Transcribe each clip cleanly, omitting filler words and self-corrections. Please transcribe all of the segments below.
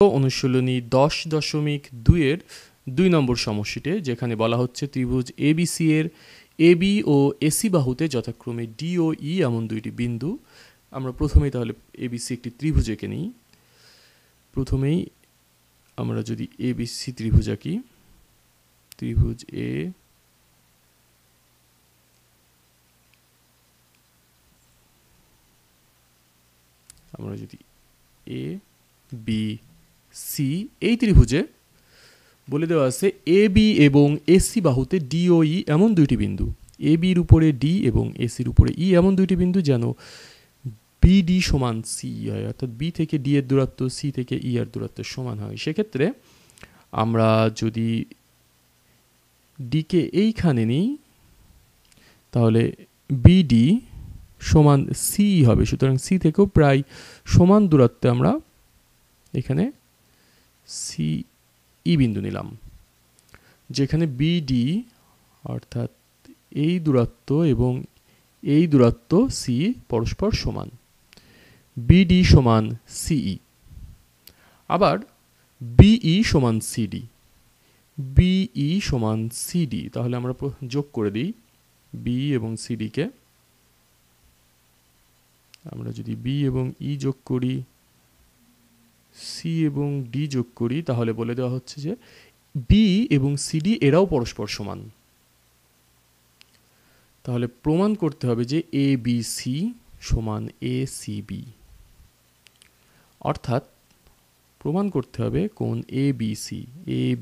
অনুশীলনী 10.2 এর 2 নম্বর সমস্যাটি, যেখানে বলা হচ্ছে ত্রিভুজ এবিসি এর এবি ও এসি বাহুতে যথাক্রমে ডি ও ই এমন দুইটি বিন্দু। আমরা প্রথমেই তাহলে এবিসি একটি ত্রিভুজ এঁকে নিই। প্রথমেই আমরা যদি এবিসি ত্রিভুজ আঁকি, ত্রিভুজ এ আমরা যদি এ বি সি এই ত্রিভুজে বলে দেওয়া আছে এ বি এবং এসি বাহুতে ডি ও ই এমন দুইটি বিন্দু। এ বির উপরে ডি এবং এসির উপরে ই এমন দুইটি বিন্দু যেন বিডি সমান সি হয়, অর্থাৎ বি থেকে ডি এর দূরত্ব সি থেকে ই এর দূরত্বের সমান হয়। সেক্ষেত্রে আমরা যদি ডিকে এইখানে নিই তাহলে বিডি সমান সি হবে। সুতরাং সি থেকেও প্রায় সমান দূরত্বে আমরা এখানে সি ই বিন্দু নিলাম, যেখানে বিডি অর্থাৎ এই দূরত্ব এবং এই দূরত্ব সি পরস্পর সমান, বিডি সমান সিই। আবার বিই সমান সিডি, বিই সমান সিডি। তাহলে আমরা যোগ করে দিই বি এবং সিডিকে। আমরা যদি বি এবং ই যোগ করি, সি এবং ডি যোগ করি, তাহলে বলে দেওয়া হচ্ছে যে বি এবং সিডি এরাও পরস্পর সমান। তাহলে প্রমাণ করতে হবে যে এ বি সি সমান এ সি বি, অর্থাৎ প্রমাণ করতে হবে কোণ এ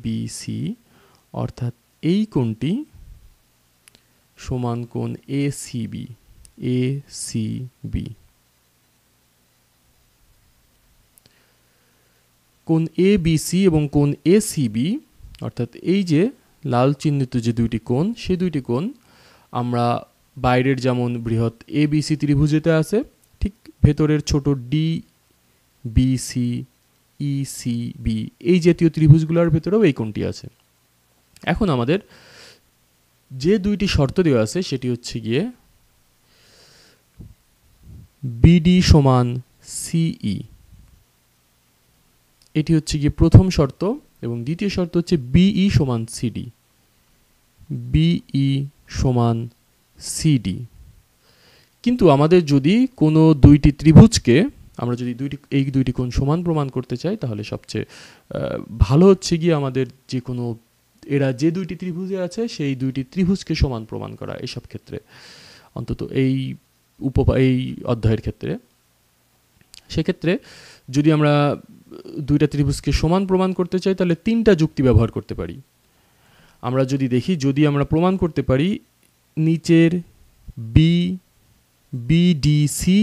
বি সি অর্থাৎ এই কোণটি সমান কোণ এ সি বি। কোণ এ বি সি এবং কোণ এ সি বি, অর্থাৎ এই যে লাল চিহ্নিত যে দুইটি কোণ, সেই দুইটি কোণ আমরা বাইরের যেমন বৃহৎ এ বি সি ত্রিভুজেতে আছে, ঠিক ভেতরের ছোট D B C E C B এই জাতীয় ত্রিভুজগুলোর ভেতরেও এই কোণটি আছে। এখন আমাদের যে দুইটি শর্ত দেওয়া আছে সেটি হচ্ছে গিয়ে বিডি সমান সিই, এটি হচ্ছে গিয়ে প্রথম শর্ত, এবং দ্বিতীয় শর্ত হচ্ছে বিই সমান সিডি, বিই সমান সিডি। কিন্তু আমাদের যদি কোনো দুইটি ত্রিভুজকে আমরা যদি এই দুইটি কোণ সমান প্রমাণ করতে চাই, তাহলে সবচেয়ে ভালো হচ্ছে গিয়ে আমাদের যে কোনো এরা যে দুইটি ত্রিভুজে আছে সেই দুইটি ত্রিভুজকে সমান প্রমাণ করা, এসব ক্ষেত্রে অন্তত এই অধ্যায়ের ক্ষেত্রে। সেক্ষেত্রে যদি আমরা দুইটা ত্রিভুজকে সমান প্রমাণ করতে চাই, তাহলে তিনটা যুক্তি ব্যবহার করতে পারি। আমরা যদি দেখি, যদি আমরা প্রমাণ করতে পারি নিচের বিডিসি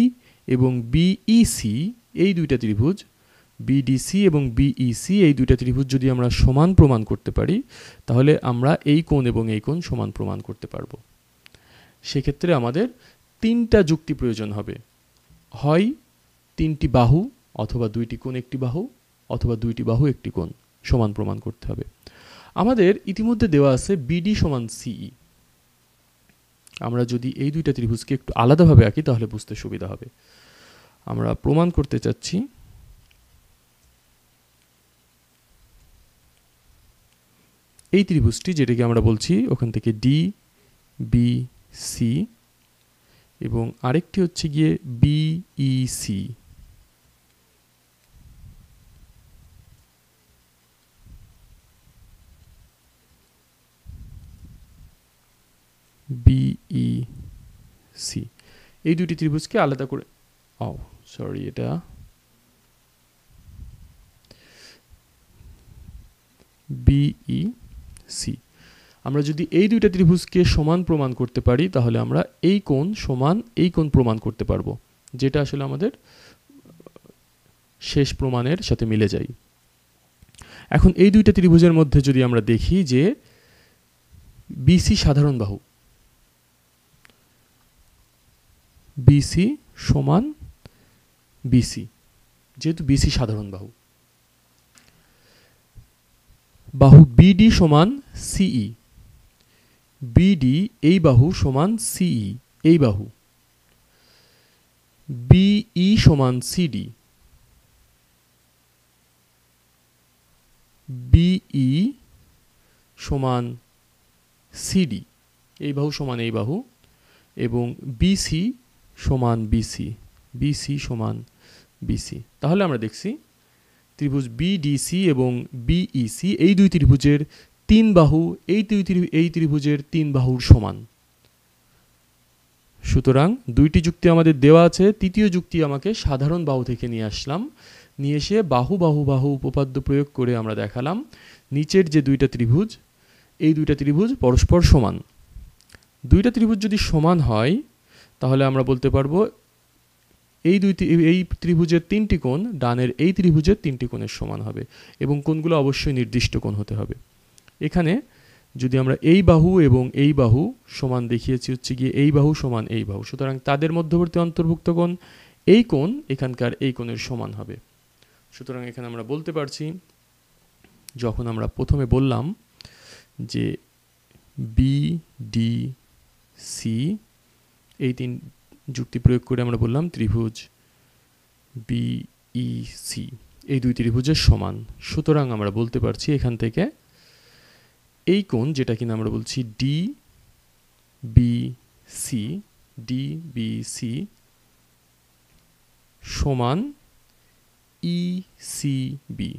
এবং বিইসি এই দুইটা ত্রিভুজ, বিডিসি এবং বিইসি এই দুইটা ত্রিভুজ যদি আমরা সমান প্রমাণ করতে পারি, তাহলে আমরা এই কোণ এবং এই কোণ সমান প্রমাণ করতে পারবো। সেক্ষেত্রে আমাদের তিনটা যুক্তি প্রয়োজন হবে, হয় তিনটি বাহু অথবা দুইটি কোণ একটি বাহু, অথবা দুইটি বাহু একটি কোণ সমান প্রমাণ করতে হবে। আমাদের ইতিমধ্যে দেওয়া আছে বিডি সমান সিই। আমরা যদি এই দুইটা ত্রিভুজকে একটু আলাদাভাবে আঁকি তাহলে বুঝতে সুবিধা হবে। আমরা প্রমাণ করতে চাচ্ছি এই ত্রিভুজটি, যেটাকে আমরা বলছি ওখান থেকে ডি বি সি, এবং আরেকটি হচ্ছে গিয়ে বিইসি, বিইসি এই দুটি ত্রিভুজকে আলাদা করে এটা বিইসি। আমরা যদি এই দুইটা ত্রিভুজকে সমান প্রমাণ করতে পারি, তাহলে আমরা এই কোণ সমান এই কোণ প্রমাণ করতে পারবো, যেটা আসলে আমাদের শেষ প্রমাণের সাথে মিলে যায়। এখন এই দুইটা ত্রিভুজের মধ্যে যদি আমরা দেখি যে বিসি সাধারণ বাহু, বিসি সমান বিসি, যেহেতু বিসি সাধারণ বাহু, বাহু বিডি সমান সিই, বিডি এই বাহু সমান সিই এই বাহু, বিই সমান সিডি, বিই সমান সিডি, এই বাহু সমান এই বাহু, এবং বিসি সমান বিসি, বিসি সমান বিসি। তাহলে আমরা দেখছি ত্রিভুজ বিডিসি এবং বিইসি এই দুই ত্রিভুজের তিন বাহু এই ত্রিভুজের তিন বাহুর সমান। সুতরাং দুইটি যুক্তি আমাদের দেওয়া আছে, তৃতীয় যুক্তি আমাকে সাধারণ বাহু থেকে নিয়ে আসলাম, নিয়ে এসে বাহু বাহু বাহু উপপাদ্য প্রয়োগ করে আমরা দেখালাম নিচের যে দুইটা ত্রিভুজ, এই দুইটা ত্রিভুজ পরস্পর সমান। দুইটা ত্রিভুজ যদি সমান হয় তাহলে আমরা বলতে পারবো এই ত্রিভুজের তিনটি কোণ ডানের এই ত্রিভুজের তিনটি কোণের সমান হবে, এবং কোণগুলো অবশ্যই নির্দিষ্ট কোণ হতে হবে। এখানে যদি আমরা এই বাহু এবং এই বাহু সমান দেখিয়েছি হচ্ছে গিয়ে এই বাহু সমান এই বাহু, সুতরাং তাদের মধ্যবর্তী অন্তর্ভুক্ত কোণ এই কোণ এখানকার এই কোণের সমান হবে। সুতরাং এখানে আমরা বলতে পারছি, যখন আমরা প্রথমে বললাম যে বিডিসি এই তিন যুক্তি প্রয়োগ করে আমরা বললাম ত্রিভুজ বিইসি এই দুই ত্রিভুজের সমান, সুতরাং আমরা বলতে পারছি এখান থেকে এই কোণ যেটা কিনা আমরা বলছি ডিবিসি সমান ইসিবি,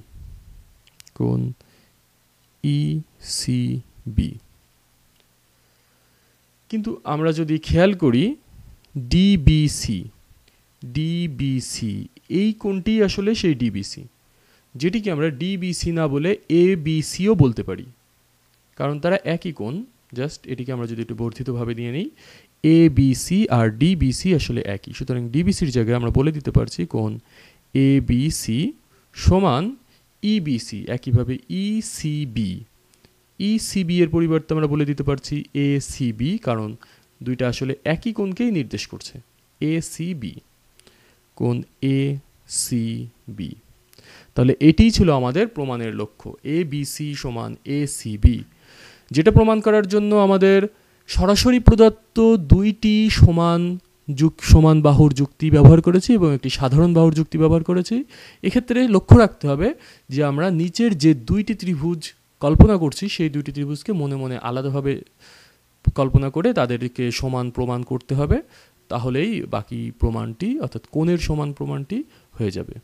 কোণ ইসিবি। কিন্তু আমরা যদি খেয়াল করি ডিবিসি এই কোণটি আসলে সেই ডিবিসি, যেটিকে আমরা ডিবিসি না বলে এবিসিও বলতে পারি, কারণ তারা একই কোণ। জাস্ট এটিকে আমরা যদি একটু বর্ধিতভাবে দিয়ে নিই, এবিসি আর ডিবিসি আসলে একই, সুতরাং ডিবিসির জায়গায় আমরা বলে দিতে পারছি কোণ এবিসি সমান ইবিসি। একইভাবে ইসিবি এর পরিবর্তে আমরা বলে দিতে পারছি এসিবি, কারণ দুইটা আসলে একই কোণকেই নির্দেশ করছে। এসিবি, কোণ এসিবি। তাহলে এটিই ছিল আমাদের প্রমাণের লক্ষ্য, এবিসি সমান এসিবি, যেটা প্রমাণ করার জন্য আমাদের সরাসরি প্রদত্ত দুইটি সমান বাহুর যুক্তি ব্যবহার করেছি এবং একটি সাধারণ বাহুর যুক্তি ব্যবহার করেছি। এক্ষেত্রে লক্ষ্য রাখতে হবে যে আমরা নিচের যে দুইটি ত্রিভুজ কল্পনা করছি সেই দুইটি ত্রিভুজকে মনে মনে আলাদাভাবে কল্পনা করে তাদেরকে সমান প্রমাণ করতে হবে, তাহলেই বাকি প্রমাণটি অর্থাৎ কোণের সমান প্রমাণটি হয়ে যাবে।